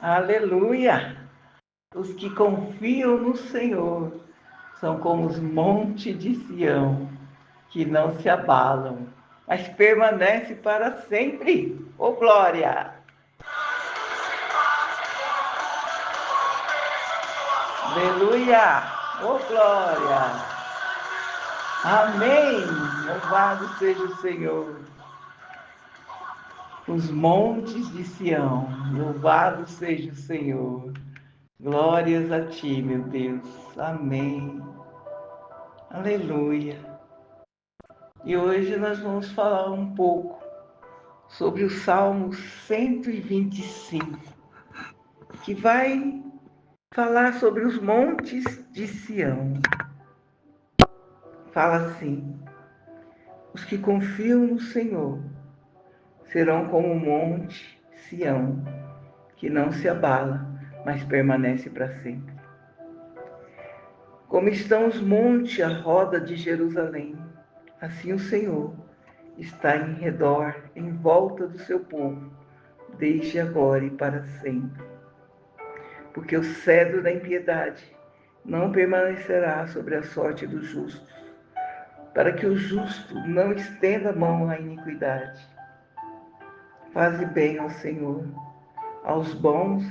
Aleluia! Os que confiam no Senhor são como os montes de Sião, que não se abalam, mas permanece para sempre. Oh, glória! Aleluia! Oh, glória! Amém! Louvado seja o Senhor. Os montes de Sião, louvado seja o Senhor. Glórias a ti, meu Deus. Amém. Aleluia. E hoje nós vamos falar um pouco sobre o Salmo 125, que vai falar sobre os montes de Sião. Fala assim: os que confiam no Senhor serão como o monte Sião, que não se abala, mas permanece para sempre. Como estão os montes à roda de Jerusalém, assim o Senhor está em redor, em volta do seu povo, desde agora e para sempre. Porque o cedro da impiedade não permanecerá sobre a sorte dos justos, para que o justo não estenda a mão à iniquidade. Faze bem ao Senhor, aos bons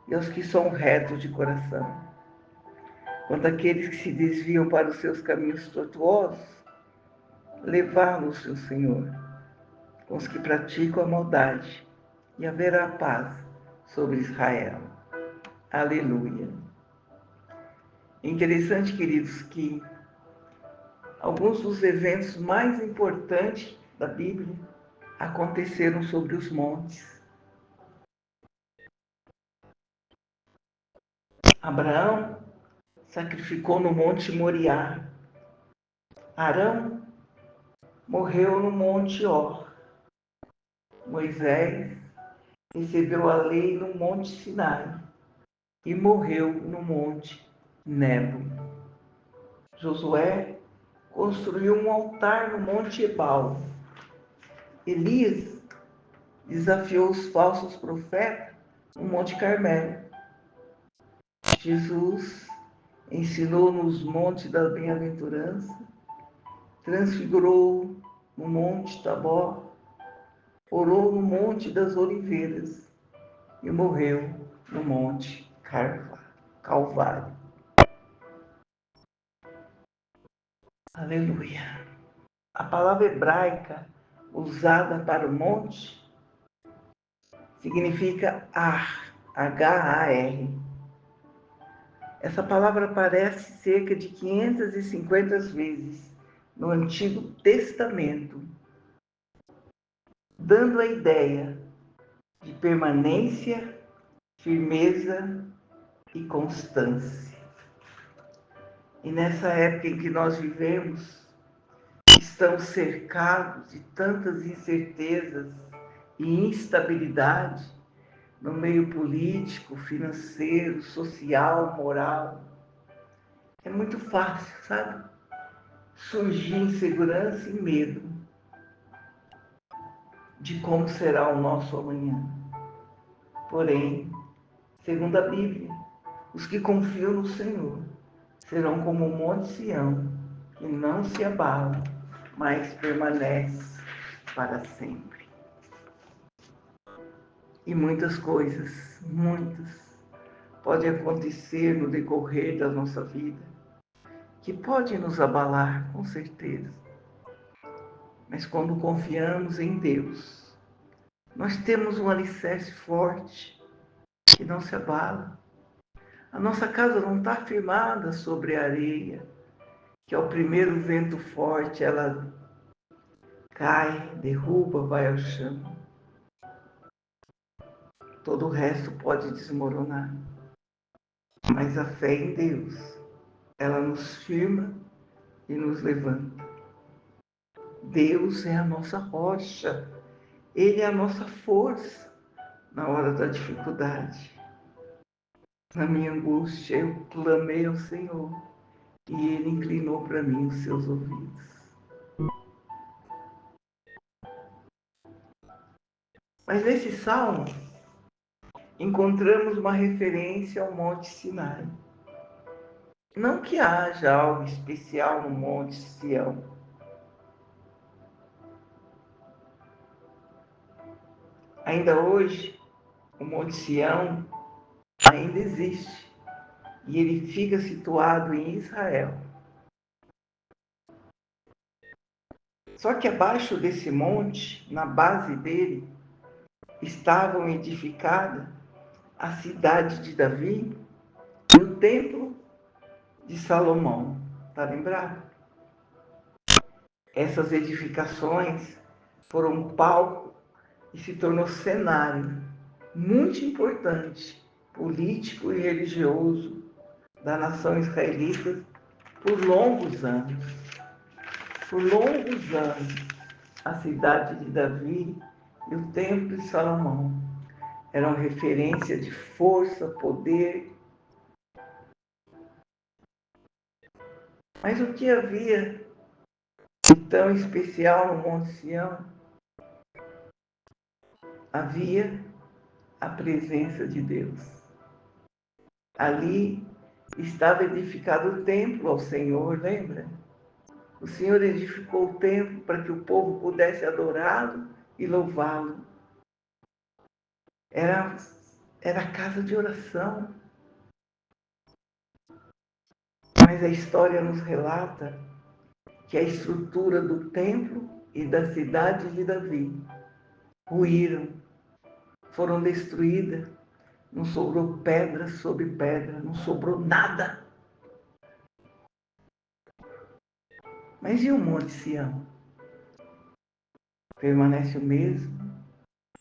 e aos que são retos de coração. Quanto àqueles que se desviam para os seus caminhos tortuosos, levá-los, o Senhor, com os que praticam a maldade, e haverá paz sobre Israel. Aleluia. É interessante, queridos, que alguns dos eventos mais importantes da Bíblia aconteceram sobre os montes. Abraão sacrificou no Monte Moriá. Arão morreu no Monte Or. Moisés recebeu a lei no Monte Sinai e morreu no Monte Nebo. Josué construiu um altar no Monte Ebal. Elias desafiou os falsos profetas no Monte Carmelo. Jesus ensinou nos montes da bem-aventurança, transfigurou no Monte Tabor, orou no Monte das Oliveiras e morreu no Monte Calvário. Aleluia. A palavra hebraica usada para o monte significa Ar, H-A-R. Essa palavra aparece cerca de 550 vezes no Antigo Testamento, dando a ideia de permanência, firmeza e constância. E nessa época em que nós vivemos, estamos cercados de tantas incertezas e instabilidade no meio político, financeiro, social, moral. É muito fácil, sabe? Surgir insegurança e medo de como será o nosso amanhã. Porém, segundo a Bíblia, os que confiam no Senhor serão como o Monte Sião, que não se abala, mas permanece para sempre. E muitas coisas, podem acontecer no decorrer da nossa vida, que podem nos abalar, com certeza. Mas quando confiamos em Deus, nós temos um alicerce forte que não se abala. A nossa casa não está firmada sobre a areia, que ao primeiro vento forte ela cai, derruba, vai ao chão. Todo o resto pode desmoronar. Mas a fé em Deus, ela nos firma e nos levanta. Deus é a nossa rocha. Ele é a nossa força na hora da dificuldade. Na minha angústia, eu clamei ao Senhor e Ele inclinou para mim os seus ouvidos. Mas nesse salmo, encontramos uma referência ao Monte Sinai. Não que haja algo especial no Monte Sião. Ainda hoje, o Monte Sião ainda existe e ele fica situado em Israel. Só que abaixo desse monte, na base dele, estavam edificadas a cidade de Davi e o templo de Salomão. Está lembrado? Essas edificações foram palco e se tornou cenário muito importante, político e religioso da nação israelita por longos anos. Por longos anos, a cidade de Davi e o templo de Salomão eram referência de força, poder. Mas o que havia de tão especial no Monte Sião? Havia a presença de Deus. Ali estava edificado o templo ao Senhor, lembra? O Senhor edificou o templo para que o povo pudesse adorá-lo e louvá-lo. Era casa de oração. Mas a história nos relata que a estrutura do templo e da cidade de Davi ruíram, foram destruídas. Não sobrou pedra sobre pedra, não sobrou nada. Mas e o Monte Sião? Permanece o mesmo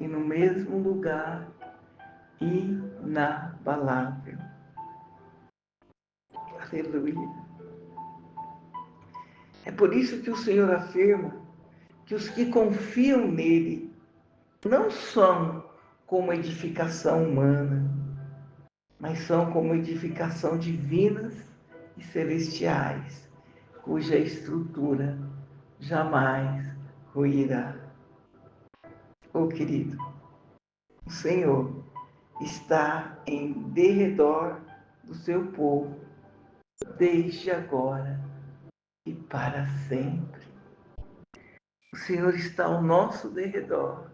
e no mesmo lugar, inabalável. Aleluia. É por isso que o Senhor afirma que os que confiam nele não são como edificação humana, mas são como edificação divinas e celestiais, cuja estrutura jamais ruirá. Oh, querido, o Senhor está em derredor do seu povo, desde agora e para sempre. O Senhor está ao nosso derredor,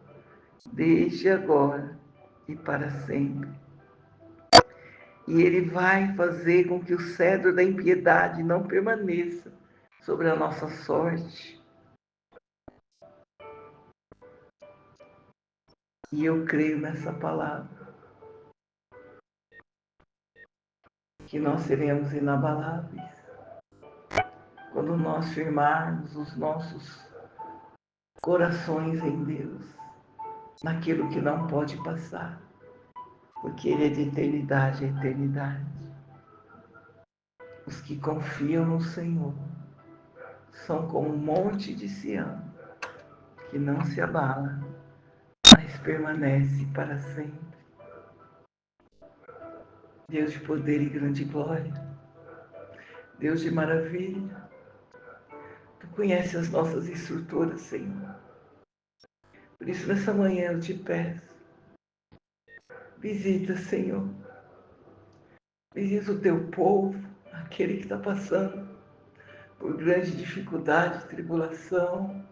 desde agora e para sempre. E Ele vai fazer com que o cedro da impiedade não permaneça sobre a nossa sorte. E eu creio nessa palavra, que nós seremos inabaláveis quando nós firmarmos os nossos corações em Deus, naquilo que não pode passar, porque Ele é de eternidade a eternidade. Os que confiam no Senhor são como um monte de Sião, que não se abala, mas permanece para sempre. Deus de poder e grande glória, Deus de maravilha, Tu conheces as nossas estruturas, Senhor. Por isso, nessa manhã eu te peço, visita, Senhor, visita o Teu povo, aquele que está passando por grande dificuldade, tribulação,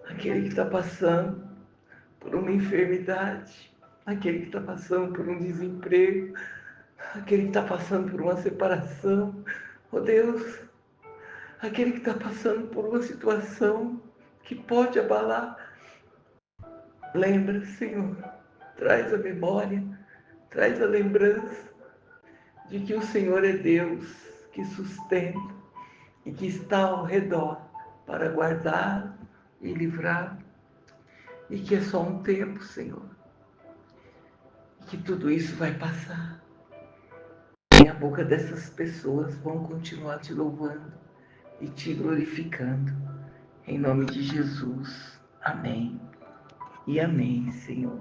aquele que está passando por uma enfermidade, aquele que está passando por um desemprego, aquele que está passando por uma separação, oh Deus, aquele que está passando por uma situação que pode abalar. Lembra, Senhor, traz a memória, traz a lembrança de que o Senhor é Deus que sustenta e que está ao redor para guardar e livrar, e que é só um tempo, Senhor, e que tudo isso vai passar. E a boca dessas pessoas vão continuar te louvando e te glorificando. Em nome de Jesus. Amém. E amém, Senhor.